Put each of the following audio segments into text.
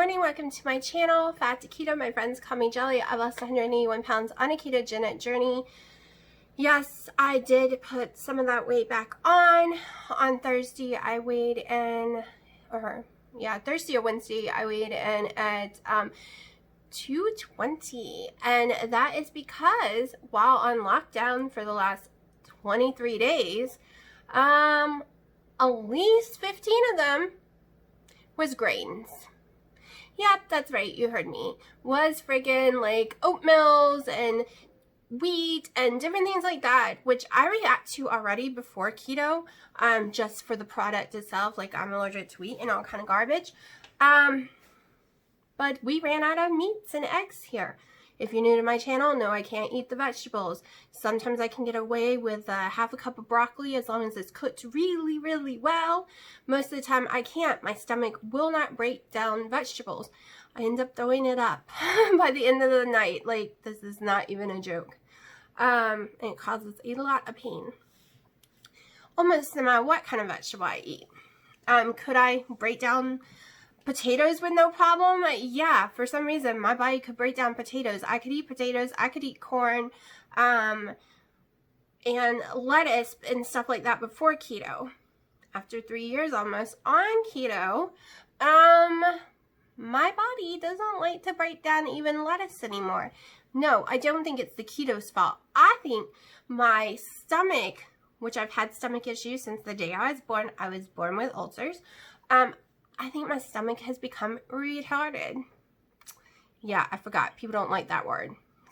morning, welcome to my channel, Fat to Keto. My friends call me Jelly. I've lost 181 pounds on a ketogenic journey. Yes, I did put some of that weight back on. On Thursday, I weighed in, Thursday or Wednesday, I weighed in at 220. And that is because while on lockdown for the last 23 days, at least 15 of them was grains. Yep, that's right, you heard me. Was friggin' like oatmeals and wheat and different things like that, which I react to already before keto, just for the product itself. Like, I'm allergic to wheat and all kind of garbage. But we ran out of meats and eggs here. If you're new to my channel, no, I can't eat the vegetables. Sometimes I can get away with half a cup of broccoli as long as it's cooked really, really well. Most of the time I can't. My stomach will not break down vegetables. I end up throwing it up by the end of the night. Like, this is not even a joke. And it causes a lot of pain. Almost no matter what kind of vegetable I eat. Could I break down potatoes with no problem? Yeah, for some reason my body could break down potatoes. I could eat potatoes, I could eat corn, and lettuce and stuff like that before keto. After 3 years almost on keto, my body doesn't like to break down even lettuce anymore. No, I don't think it's the keto's fault. I think my stomach, which I've had stomach issues since the day I was born with ulcers. I think my stomach has become retarded. Yeah, I forgot. People don't like that word.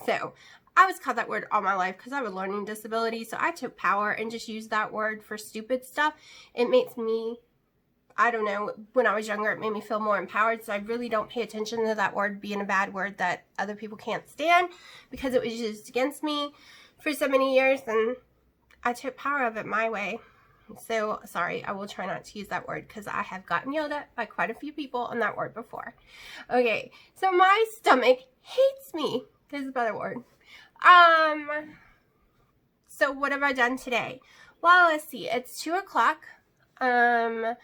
So, I was called that word all my life because I have a learning disability. So, I took power and just used that word for stupid stuff. It makes me, I don't know, when I was younger, it made me feel more empowered. So, I really don't pay attention to that word being a bad word that other people can't stand because it was used against me for so many years. And I took power of it my way. So, sorry, I will try not to use that word because I have gotten yelled at by quite a few people on that word before. Okay, so my stomach hates me. There's a better word. So what have I done today? Well, let's see. It's 2 o'clock. I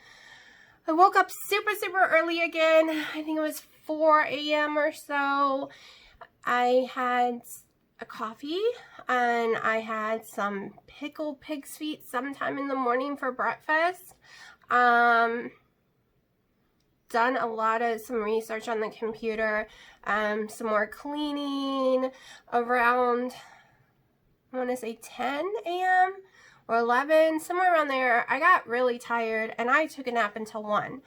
woke up super early again. I think it was 4 a.m. or so. I had a coffee and I had some pickled pig's feet sometime in the morning for breakfast. Done a lot of some research on the computer, some more cleaning around, I want to say 10 a.m. or 11, somewhere around there. I got really tired and I took a nap until 1.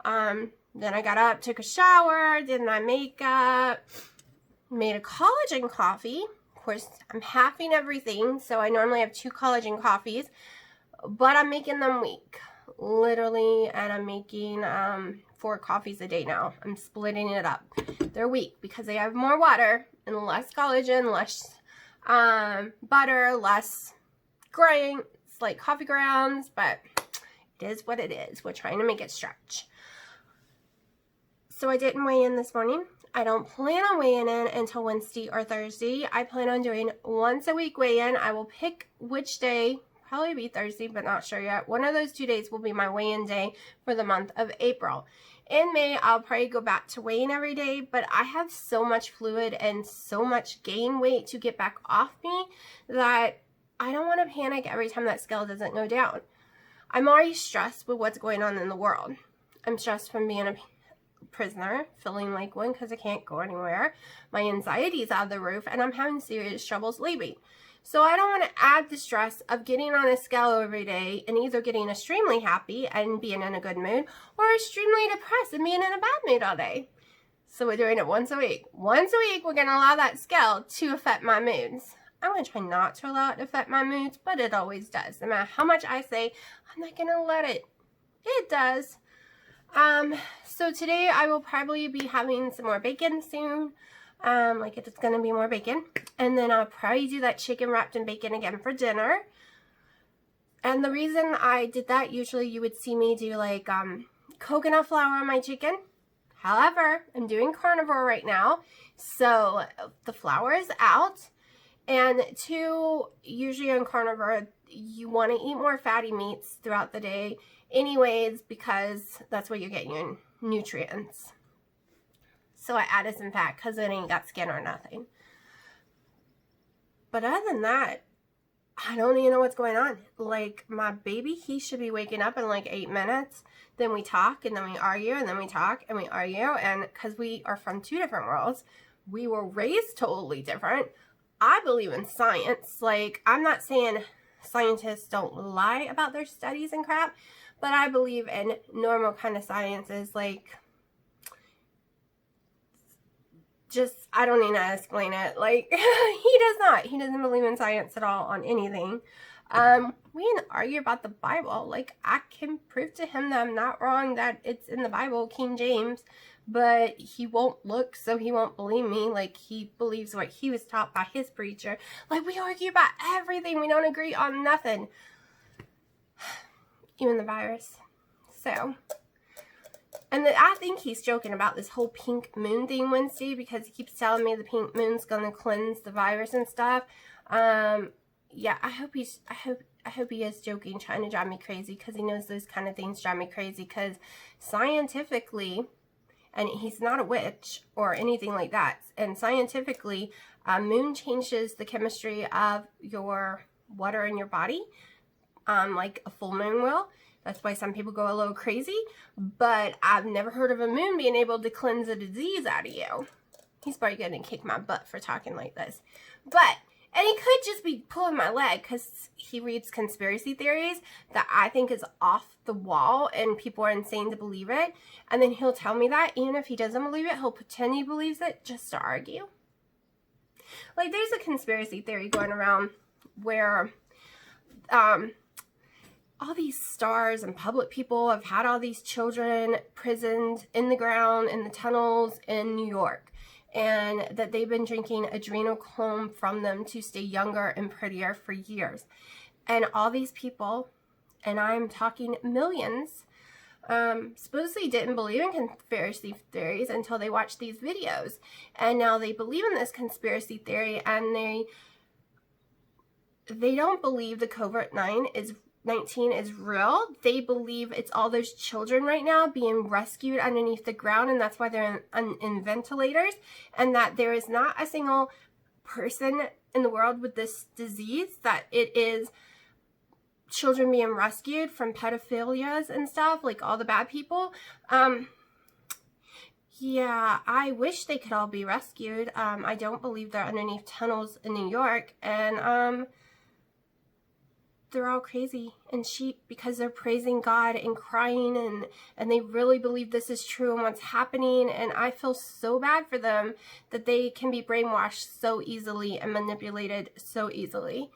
Then I got up, took a shower, did my makeup, made a collagen coffee. Of course, I'm halving everything, so I normally have 2 collagen coffees, but I'm making them weak, literally, and I'm making 4 coffees a day now. I'm splitting it up. They're weak because they have more water and less collagen, less butter, less grain. It's like coffee grounds, but it is what it is. We're trying to make it stretch. So I didn't weigh in this morning. I don't plan on weighing in until Wednesday or Thursday. I plan on doing once a week weigh-in. I will pick which day, probably be Thursday, but not sure yet. One of those 2 days will be my weigh-in day for the month of April. In May, I'll probably go back to weighing every day, but I have so much fluid and so much gain weight to get back off me that I don't want to panic every time that scale doesn't go down. I'm already stressed with what's going on in the world. I'm stressed from being a prisoner, feeling like one because I can't go anywhere. My anxiety is out of the roof and I'm having serious trouble sleeping. So I don't want to add the stress of getting on a scale every day and either getting extremely happy and being in a good mood or extremely depressed and being in a bad mood all day. So we're doing it once a week. Once a week, we're going to allow that scale to affect my moods. I'm going to try not to allow it to affect my moods, but it always does. No matter how much I say, I'm not going to let it. It does. So today I will probably be having some more bacon soon. Like it's going to be more bacon. And then I'll probably do that chicken wrapped in bacon again for dinner. And the reason I did that, usually you would see me do like, coconut flour on my chicken. However, I'm doing carnivore right now. So the flour is out. And 2, usually on carnivore, you want to eat more fatty meats throughout the day anyways, because that's where you're getting your nutrients. So I added some fat because it ain't got skin or nothing. But other than that, I don't even know what's going on. Like, my baby, he should be waking up in like 8 minutes. Then we talk, and then we argue, and then we talk, and we argue. And because we are from 2 different worlds, we were raised totally different. I believe in science. Like, I'm not saying scientists don't lie about their studies and crap, but I believe in normal kind of sciences. Like, just, I don't need to explain it. Like, he does not. He doesn't believe in science at all on anything. We can argue about the Bible. Like, I can prove to him that I'm not wrong, that it's in the Bible, King James, but he won't look, so he won't believe me. Like, he believes what he was taught by his preacher. Like, we argue about everything. We don't agree on nothing. Even the virus. So... And I think he's joking about this whole pink moon thing Wednesday, because he keeps telling me the pink moon's gonna cleanse the virus and stuff. Yeah, I hope he is joking, trying to drive me crazy, because he knows those kind of things drive me crazy. Because scientifically, and he's not a witch or anything like that, and scientifically, moon changes the chemistry of your water in your body, like a full moon will. That's why some people go a little crazy, but I've never heard of a moon being able to cleanse a disease out of you. He's probably going to kick my butt for talking like this. But, and he could just be pulling my leg because he reads conspiracy theories that I think is off the wall and people are insane to believe it. And then he'll tell me that, even if he doesn't believe it, he'll pretend he believes it just to argue. Like, there's a conspiracy theory going around where, all these stars and public people have had all these children prisoned in the ground, in the tunnels in New York, and that they've been drinking adrenochrome from them to stay younger and prettier for years. And all these people, and I'm talking millions, supposedly didn't believe in conspiracy theories until they watched these videos. And now they believe in this conspiracy theory, and they don't believe the COVID-19 is real. They believe it's all those children right now being rescued underneath the ground, and that's why they're in ventilators, and that there is not a single person in the world with this disease, that it is children being rescued from pedophilias and stuff, like all the bad people. Yeah, I wish they could all be rescued. I don't believe they're underneath tunnels in New York, and they're all crazy and sheep because they're praising God and crying, and they really believe this is true and what's happening. And I feel so bad for them that they can be brainwashed so easily and manipulated so easily.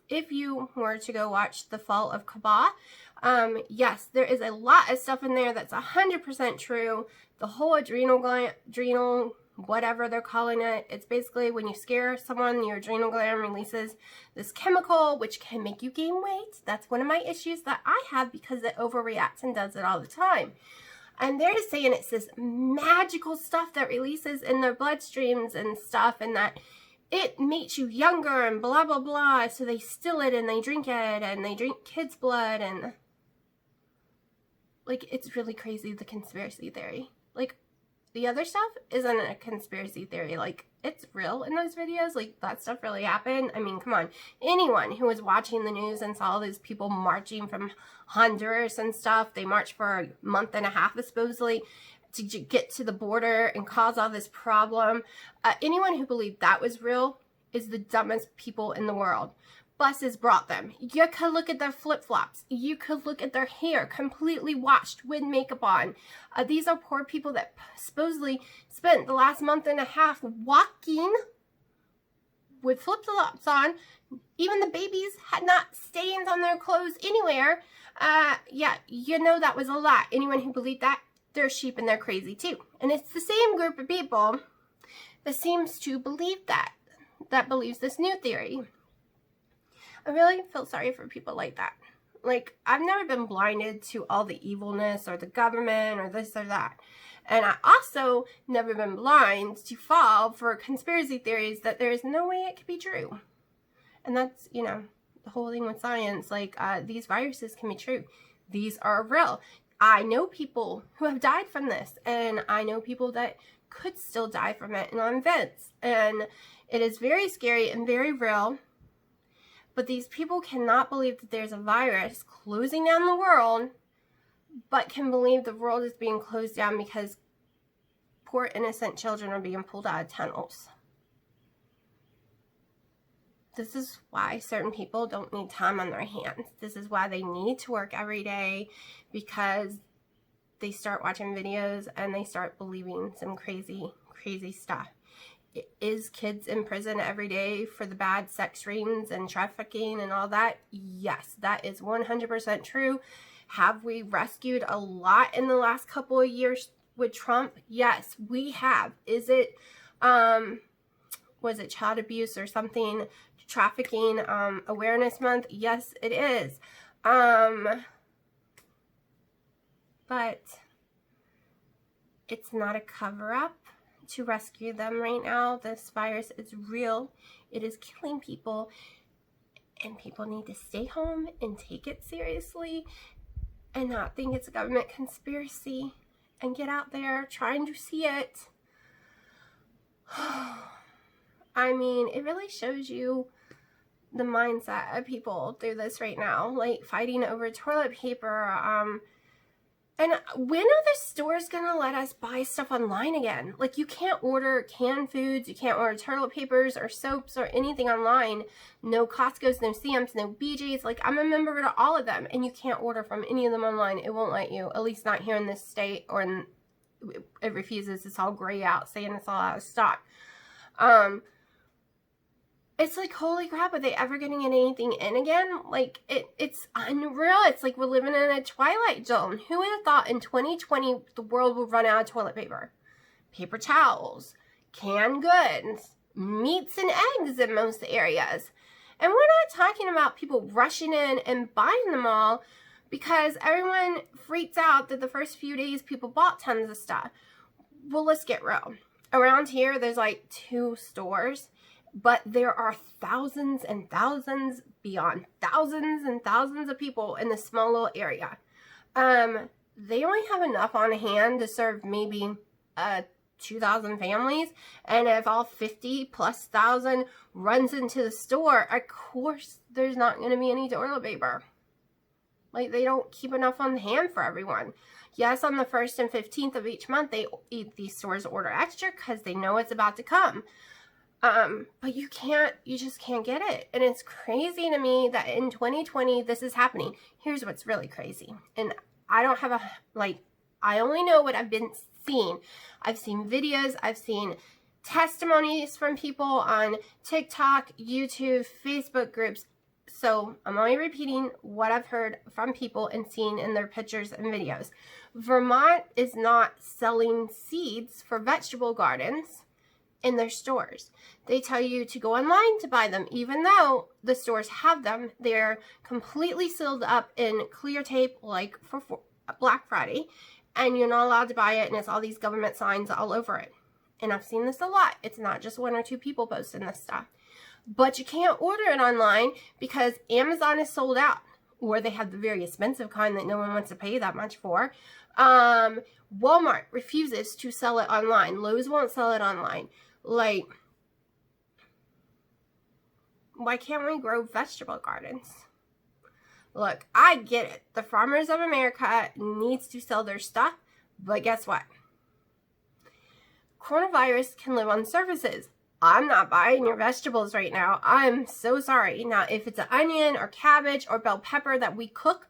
If you were to go watch The Fall of Cabal, yes, there is a lot of stuff in there that's 100% true. The whole adrenal, whatever they're calling it, it's basically when you scare someone, your adrenal gland releases this chemical, which can make you gain weight. That's one of my issues that I have, because it overreacts and does it all the time. And they're just saying it's this magical stuff that releases in their bloodstreams and stuff, and that it makes you younger and blah, blah, blah. So they steal it and they drink it, and they drink kids' blood, and like, it's really crazy, the conspiracy theory. Like, the other stuff isn't a conspiracy theory. Like, it's real in those videos. Like, that stuff really happened. I mean, come on. Anyone who was watching the news and saw all those people marching from Honduras and stuff, they marched for a month and a half, supposedly, to get to the border and cause all this problem. Anyone who believed that was real is the dumbest people in the world. Buses brought them. You could look at their flip-flops. You could look at their hair completely washed with makeup on. These are poor people that supposedly spent the last month and a half walking with flip-flops on. Even the babies had not stains on their clothes anywhere. Yeah, you know that was a lie. Anyone who believed that, they're sheep and they're crazy too. And it's the same group of people that seems to believe that believes this new theory. I really feel sorry for people like that. Like, I've never been blinded to all the evilness or the government or this or that. And I also never been blind to fall for conspiracy theories that there is no way it could be true. And that's, you know, the whole thing with science. Like, these viruses can be true. These are real. I know people who have died from this, and I know people that could still die from it and on vents, and it is very scary and very real. But these people cannot believe that there's a virus closing down the world, but can believe the world is being closed down because poor innocent children are being pulled out of tunnels. This is why certain people don't need time on their hands. This is why they need to work every day, because they start watching videos and they start believing some crazy, crazy stuff. Is kids in prison every day for the bad sex rings and trafficking and all that? Yes, that is 100% true. Have we rescued a lot in the last couple of years with Trump? Yes, we have. Is it, was it child abuse or something? Trafficking awareness month? Yes, it is. But it's not a cover-up to rescue them right now. This virus is real. It is killing people, and people need to stay home and take it seriously and not think it's a government conspiracy and get out there trying to see it. I mean, it really shows you the mindset of people through this right now, like fighting over toilet paper. And when are the stores gonna let us buy stuff online again? Like, you can't order canned foods, you can't order toilet papers or soaps or anything online. No Costco's, no Sam's, no BJ's. Like, I'm a member of all of them, and you can't order from any of them online. It won't let you, at least not here in this state, or it refuses. It's all gray out, saying it's all out of stock. It's like, holy crap, are they ever getting anything in again? Like, it's unreal. It's like we're living in a twilight zone. Who would have thought in 2020 the world would run out of toilet paper, paper towels, canned goods, meats and eggs in most areas? And we're not talking about people rushing in and buying them all, because everyone freaks out that the first few days people bought tons of stuff. Well, let's get real. Around here, there's like 2 stores. But there are thousands and thousands, beyond thousands and thousands of people in this small little area. They only have enough on hand to serve maybe 2,000 families. And if all 50,000+ runs into the store, of course there's not going to be any toilet paper. Like, they don't keep enough on hand for everyone. Yes, on the 1st and 15th of each month, these stores order extra because they know it's about to come. But you just can't get it. And it's crazy to me that in 2020, this is happening. Here's what's really crazy. And I don't have I only know what I've been seeing. I've seen videos, I've seen testimonies from people on TikTok, YouTube, Facebook groups. So I'm only repeating what I've heard from people and seen in their pictures and videos. Vermont is not selling seeds for vegetable gardens in their stores. They tell you to go online to buy them, even though the stores have them. They're completely sealed up in clear tape, like for Black Friday, and you're not allowed to buy it, and it's all these government signs all over it. And I've seen this a lot. It's not just 1 or 2 people posting this stuff. But you can't order it online because Amazon is sold out, or they have the very expensive kind that no one wants to pay that much for. Walmart refuses to sell it online. Lowe's won't sell it online. Like, why can't we grow vegetable gardens? Look, I get it. The farmers of America needs to sell their stuff, but guess what? Coronavirus can live on surfaces. I'm not buying your vegetables right now. I'm so sorry. Now, if it's an onion or cabbage or bell pepper that we cook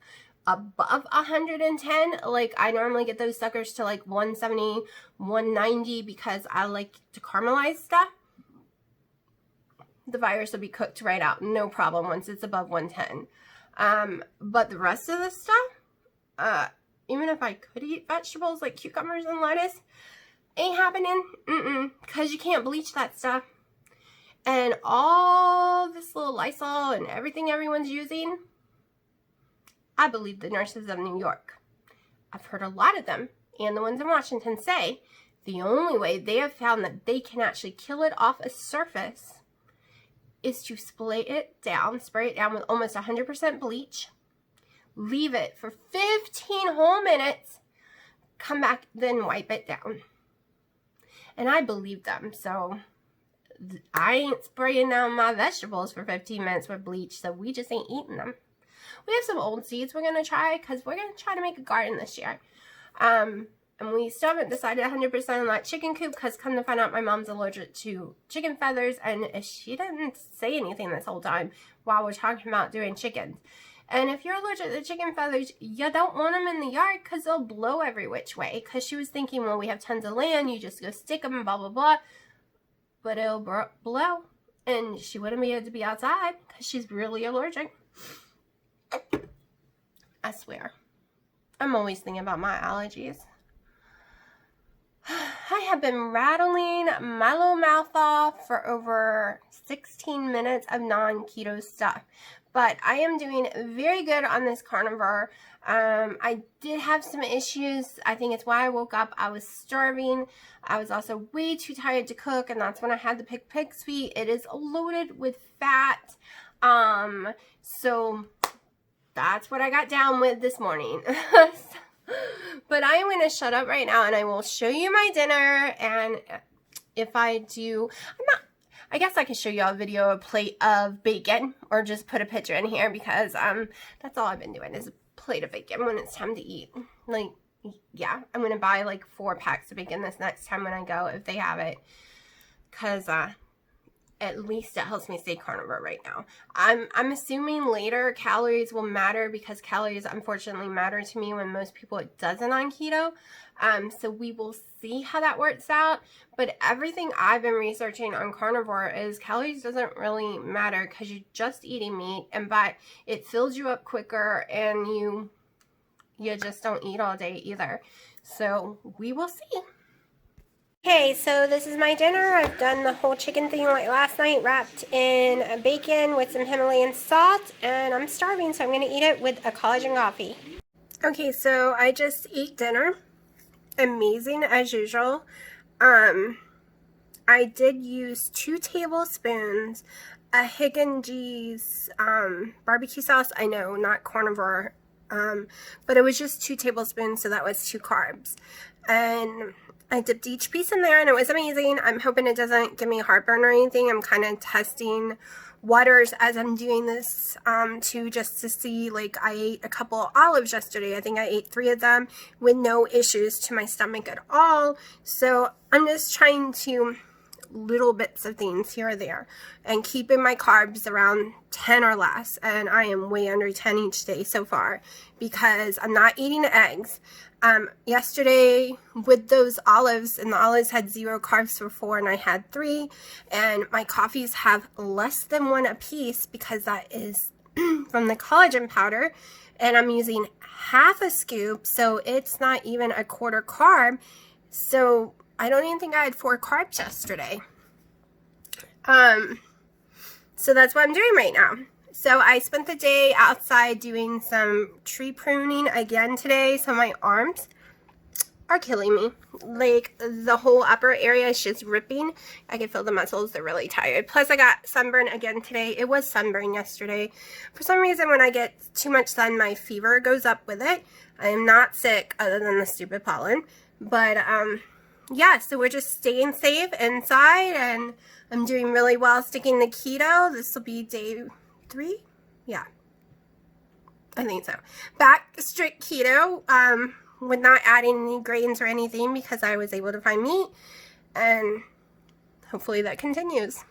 above 110, like, I normally get those suckers to like 170, 190 because I like to caramelize stuff, the virus will be cooked right out, no problem, once it's above 110. But the rest of the stuff, even if I could eat vegetables like cucumbers and lettuce, ain't happening. Because you can't bleach that stuff. And all this little Lysol and everything everyone's using, I believe the nurses of New York, I've heard a lot of them, and the ones in Washington, say the only way they have found that they can actually kill it off a surface is to spray it down with almost 100% bleach, leave it for 15 whole minutes, come back, then wipe it down. And I believed them, so I ain't spraying down my vegetables for 15 minutes with bleach, so we just ain't eating them. We have some old seeds we're going to try, because we're going to try to make a garden this year. And we still haven't decided 100% on that chicken coop, because come to find out my mom's allergic to chicken feathers, and she didn't say anything this whole time while we're talking about doing chickens. And if you're allergic to chicken feathers, you don't want them in the yard because they'll blow every which way. Because she was thinking, well, we have tons of land, you just go stick them and blah, blah, blah. But it'll blow. And she wouldn't be able to be outside because she's really allergic. I swear. I'm always thinking about my allergies. I have been rattling my little mouth off for over 16 minutes of non-keto stuff. But I am doing very good on this carnivore. I did have some issues. I think it's why I woke up. I was starving. I was also way too tired to cook, and that's when I had the pig sweet. It is loaded with fat. So that's what I got down with this morning. But I am going to shut up right now, and I will show you my dinner. And if I do, I guess I can show you a video, a plate of bacon, or just put a picture in here, because that's all I've been doing is a plate of bacon when it's time to eat. Like, yeah, I'm going to buy like 4 packs of bacon this next time when I go, if they have it, because at least it helps me stay carnivore right now. I'm assuming later calories will matter, because calories unfortunately matter to me when most people it doesn't on keto. So we will see how that works out. But everything I've been researching on carnivore is calories doesn't really matter, because you're just eating meat, but it fills you up quicker, and you just don't eat all day either. So we will see. Okay, so this is my dinner. I've done the whole chicken thing like last night, wrapped in bacon with some Himalayan salt, and I'm starving, so I'm going to eat it with a collagen coffee. Okay, so I just ate dinner. Amazing as usual. I did use 2 tablespoons of Higgin's barbecue sauce. I know, not carnivore, but it was just 2 tablespoons, so that was 2 carbs. And I dipped each piece in there, and it was amazing. I'm hoping it doesn't give me heartburn or anything. I'm kind of testing waters as I'm doing this just to see. Like, I ate a couple olives yesterday. I think I ate 3 of them with no issues to my stomach at all. So I'm just trying to little bits of things here or there and keeping my carbs around 10 or less. And I am way under 10 each day so far, because I'm not eating eggs. Yesterday with those olives, and the olives had 0 carbs for 4 and I had 3, and my coffees have less than 1 a piece, because that is from the collagen powder, and I'm using half a scoop, so it's not even a 1/4 carb. So I don't even think I had 4 carbs yesterday. So that's what I'm doing right now. So I spent the day outside doing some tree pruning again today. So my arms are killing me. Like, the whole upper area is just ripping. I can feel the muscles. They're really tired. Plus I got sunburn again today. It was sunburn yesterday. For some reason, when I get too much sun, my fever goes up with it. I am not sick other than the stupid pollen. But yeah, so we're just staying safe inside, and I'm doing really well sticking to keto. This will be day 3? Yeah, I think so. Back strict keto, with not adding any grains or anything, because I was able to find meat, and hopefully that continues.